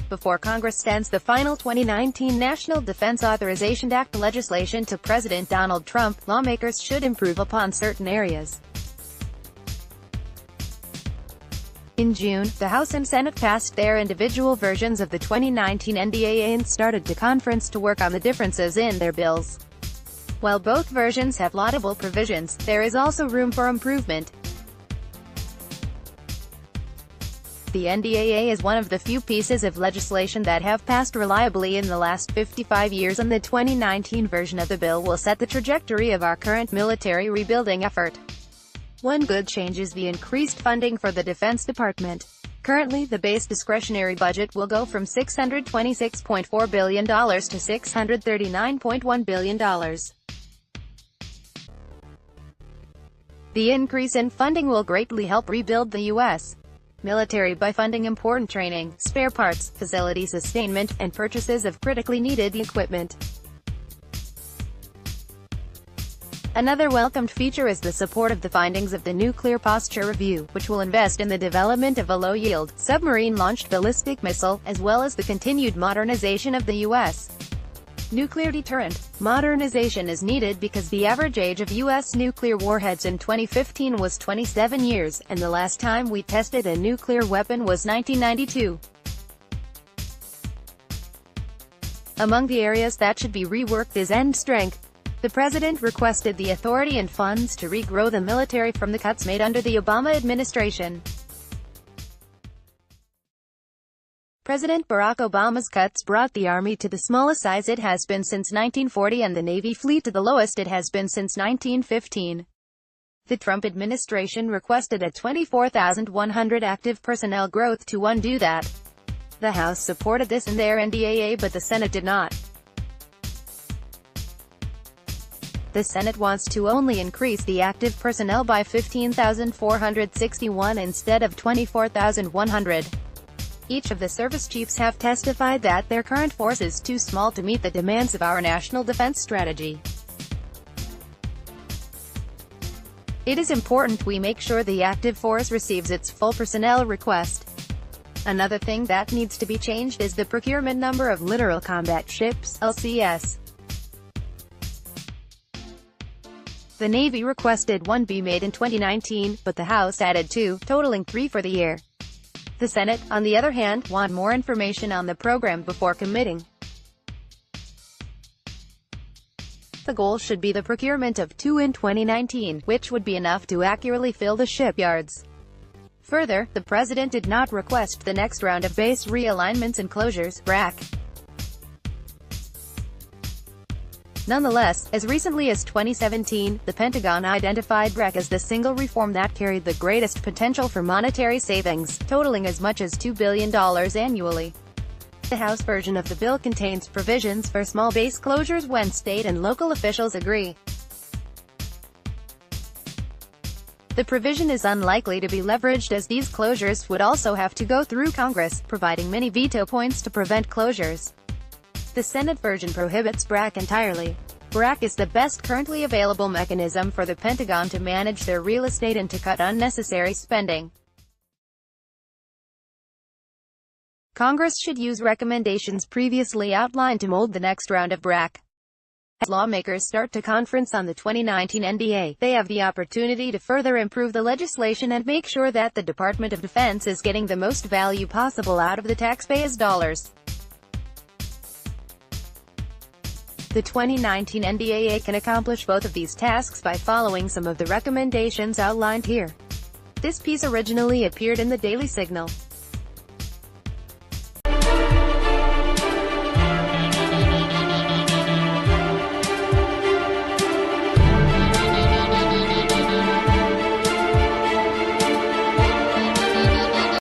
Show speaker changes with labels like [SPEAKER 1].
[SPEAKER 1] before Congress sends the final 2019 National Defense Authorization Act legislation to President Donald Trump, lawmakers should improve upon certain areas. In June, the House and Senate passed their individual versions of the 2019 NDAA and started to conference to work on the differences in their bills. While both versions have laudable provisions, there is also room for improvement. The NDAA is one of the few pieces of legislation that have passed reliably in the last 55 years, and the 2019 version of the bill will set the trajectory of our current military rebuilding effort. One good change is the increased funding for the Defense Department. Currently, the base discretionary budget will go from $626.4 billion to $639.1 billion. The increase in funding will greatly help rebuild the U.S. military by funding important training, spare parts, facility sustainment, and purchases of critically needed equipment. Another welcomed feature is the support of the findings of the Nuclear Posture Review, which will invest in the development of a low-yield, submarine-launched ballistic missile, as well as the continued modernization of the U.S. nuclear deterrent. Modernization is needed because the average age of U.S. nuclear warheads in 2015 was 27 years, and the last time we tested a nuclear weapon was 1992. Among the areas that should be reworked is end strength. The President requested the authority and funds to regrow the military from the cuts made under the Obama administration. President Barack Obama's cuts brought the Army to the smallest size it has been since 1940 and the Navy fleet to the lowest it has been since 1915. The Trump administration requested a 24,100 active personnel growth to undo that. The House supported this in their NDAA, but the Senate did not. The Senate wants to only increase the active personnel by 15,461 instead of 24,100. Each of the service chiefs have testified that their current force is too small to meet the demands of our national defense strategy. It is important we make sure the active force receives its full personnel request. Another thing that needs to be changed is the procurement number of littoral combat ships, LCS. The Navy requested 1 be made in 2019, but the House added 2, totaling 3 for the year. The Senate, on the other hand, want more information on the program before committing. The goal should be the procurement of 2 in 2019, which would be enough to accurately fill the shipyards. Further, the President did not request the next round of base realignments and closures, BRAC. Nonetheless, as recently as 2017, the Pentagon identified BRAC as the single reform that carried the greatest potential for monetary savings, totaling as much as $2 billion annually. The House version of the bill contains provisions for small base closures when state and local officials agree. The provision is unlikely to be leveraged as these closures would also have to go through Congress, providing many veto points to prevent closures. The Senate version prohibits BRAC entirely. BRAC is the best currently available mechanism for the Pentagon to manage their real estate and to cut unnecessary spending. Congress should use recommendations previously outlined to mold the next round of BRAC. As lawmakers start to conference on the 2019 NDAA, they have the opportunity to further improve the legislation and make sure that the Department of Defense is getting the most value possible out of the taxpayers' dollars. The 2019 NDAA can accomplish both of these tasks by following some of the recommendations outlined here. This piece originally appeared in the Daily Signal.